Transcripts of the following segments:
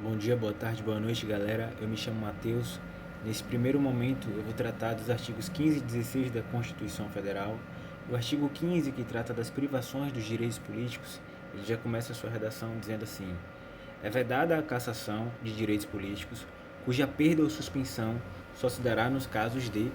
Bom dia, boa tarde, boa noite, galera. Eu me chamo Matheus. Nesse primeiro momento, eu vou tratar dos artigos 15 e 16 da Constituição Federal. O artigo 15, que trata das privações dos direitos políticos, ele já começa a sua redação dizendo assim: é vedada a cassação de direitos políticos, cuja perda ou suspensão só se dará nos casos de,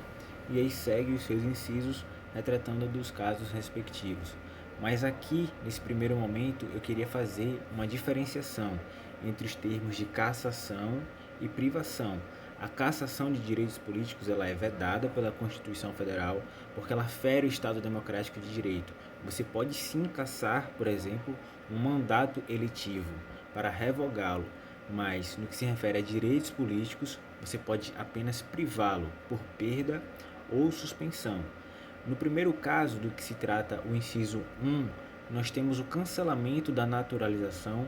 e aí segue os seus incisos retratando dos casos respectivos. Mas aqui, nesse primeiro momento, eu queria fazer uma diferenciação entre os termos de cassação e privação. A cassação de direitos políticos ela é vedada pela Constituição Federal porque ela fere o Estado Democrático de Direito. Você pode sim cassar, por exemplo, um mandato eletivo para revogá-lo, mas no que se refere a direitos políticos, você pode apenas privá-lo por perda ou suspensão. No primeiro caso do que se trata o inciso 1, nós temos o cancelamento da naturalização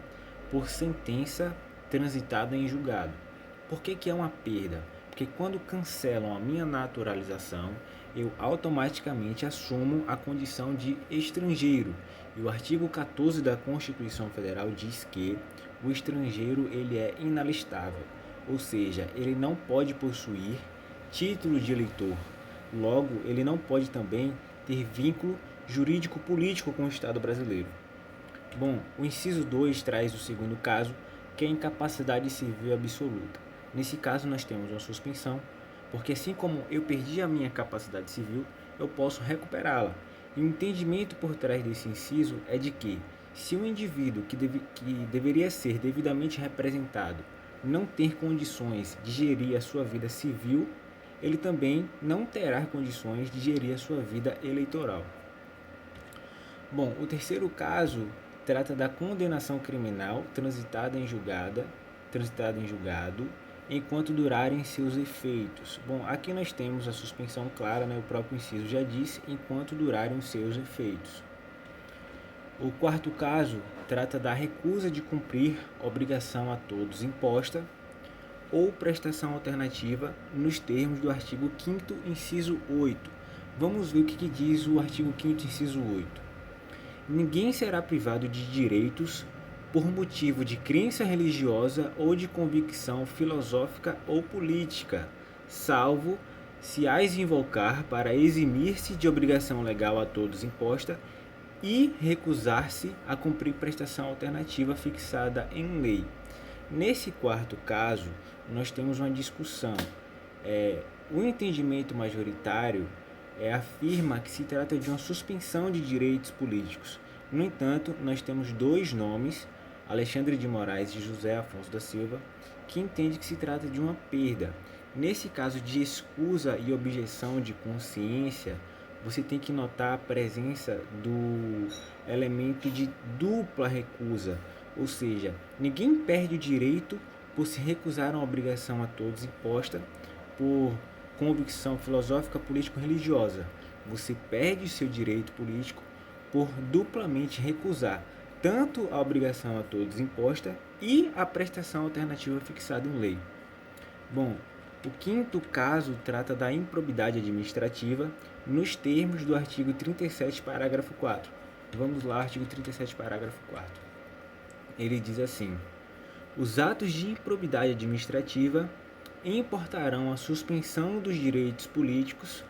por sentença transitada em julgado. Por que é uma perda? Porque quando cancelam a minha naturalização, eu automaticamente assumo a condição de estrangeiro. E o artigo 14 da Constituição Federal diz que o estrangeiro ele é inalistável, ou seja, ele não pode possuir título de eleitor. Logo, ele não pode também ter vínculo jurídico-político com o Estado brasileiro. Bom, o inciso 2 traz o segundo caso, que é a incapacidade civil absoluta. Nesse caso, nós temos uma suspensão, porque assim como eu perdi a minha capacidade civil, eu posso recuperá-la. E o entendimento por trás desse inciso é de que, se um indivíduo que deveria ser devidamente representado não ter condições de gerir a sua vida civil, ele também não terá condições de gerir a sua vida eleitoral. Bom, o terceiro caso trata da condenação criminal transitada em julgado, enquanto durarem seus efeitos. Bom, aqui nós temos a suspensão clara, né? O próprio inciso já disse, enquanto durarem os seus efeitos. O quarto caso trata da recusa de cumprir obrigação a todos imposta ou prestação alternativa nos termos do artigo 5º, inciso 8. Vamos ver o que diz o artigo 5º, inciso 8. Ninguém será privado de direitos por motivo de crença religiosa ou de convicção filosófica ou política, salvo se as invocar para eximir-se de obrigação legal a todos imposta e recusar-se a cumprir prestação alternativa fixada em lei. Nesse quarto caso, nós temos uma discussão. O entendimento majoritário afirma que se trata de uma suspensão de direitos políticos. No entanto, nós temos dois nomes, Alexandre de Moraes e José Afonso da Silva, que entende que se trata de uma perda. Nesse caso de escusa e objeção de consciência, você tem que notar a presença do elemento de dupla recusa, ou seja, ninguém perde o direito por se recusar a uma obrigação a todos imposta por convicção filosófica, político-religiosa. Você perde seu direito político por duplamente recusar tanto a obrigação a todos imposta e a prestação alternativa fixada em lei. Bom, o quinto caso trata da improbidade administrativa nos termos do artigo 37, parágrafo 4. Vamos lá, artigo 37, parágrafo 4. Ele diz assim: os atos de improbidade administrativa importarão a suspensão dos direitos políticos,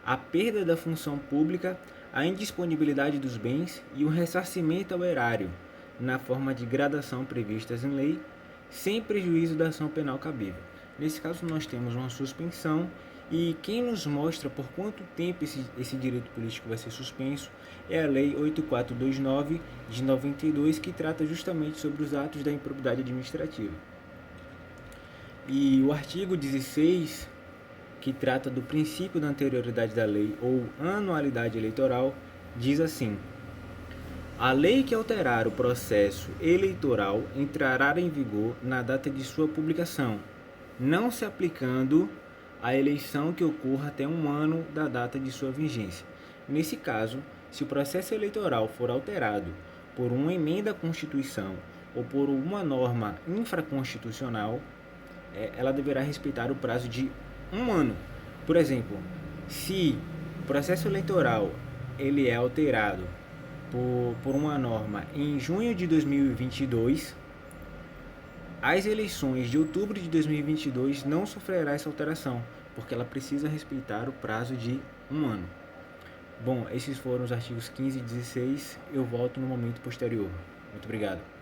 a perda da função pública, a indisponibilidade dos bens e o ressarcimento ao erário, na forma de gradação previstas em lei, sem prejuízo da ação penal cabível. Nesse caso, nós temos uma suspensão e quem nos mostra por quanto tempo esse direito político vai ser suspenso é a Lei 8429 de 92, que trata justamente sobre os atos da improbidade administrativa. E o artigo 16, que trata do princípio da anterioridade da lei ou anualidade eleitoral, diz assim: a lei que alterar o processo eleitoral entrará em vigor na data de sua publicação, não se aplicando à eleição que ocorra até um ano da data de sua vigência. Nesse caso, se o processo eleitoral for alterado por uma emenda à Constituição ou por uma norma infraconstitucional, ela deverá respeitar o prazo de um ano. Por exemplo, se o processo eleitoral ele é alterado por uma norma em junho de 2022, As eleições de outubro de 2022 não sofrerá essa alteração, porque ela precisa respeitar o prazo de um ano. Bom, esses foram os artigos 15 e 16. Eu volto no momento posterior. Muito obrigado.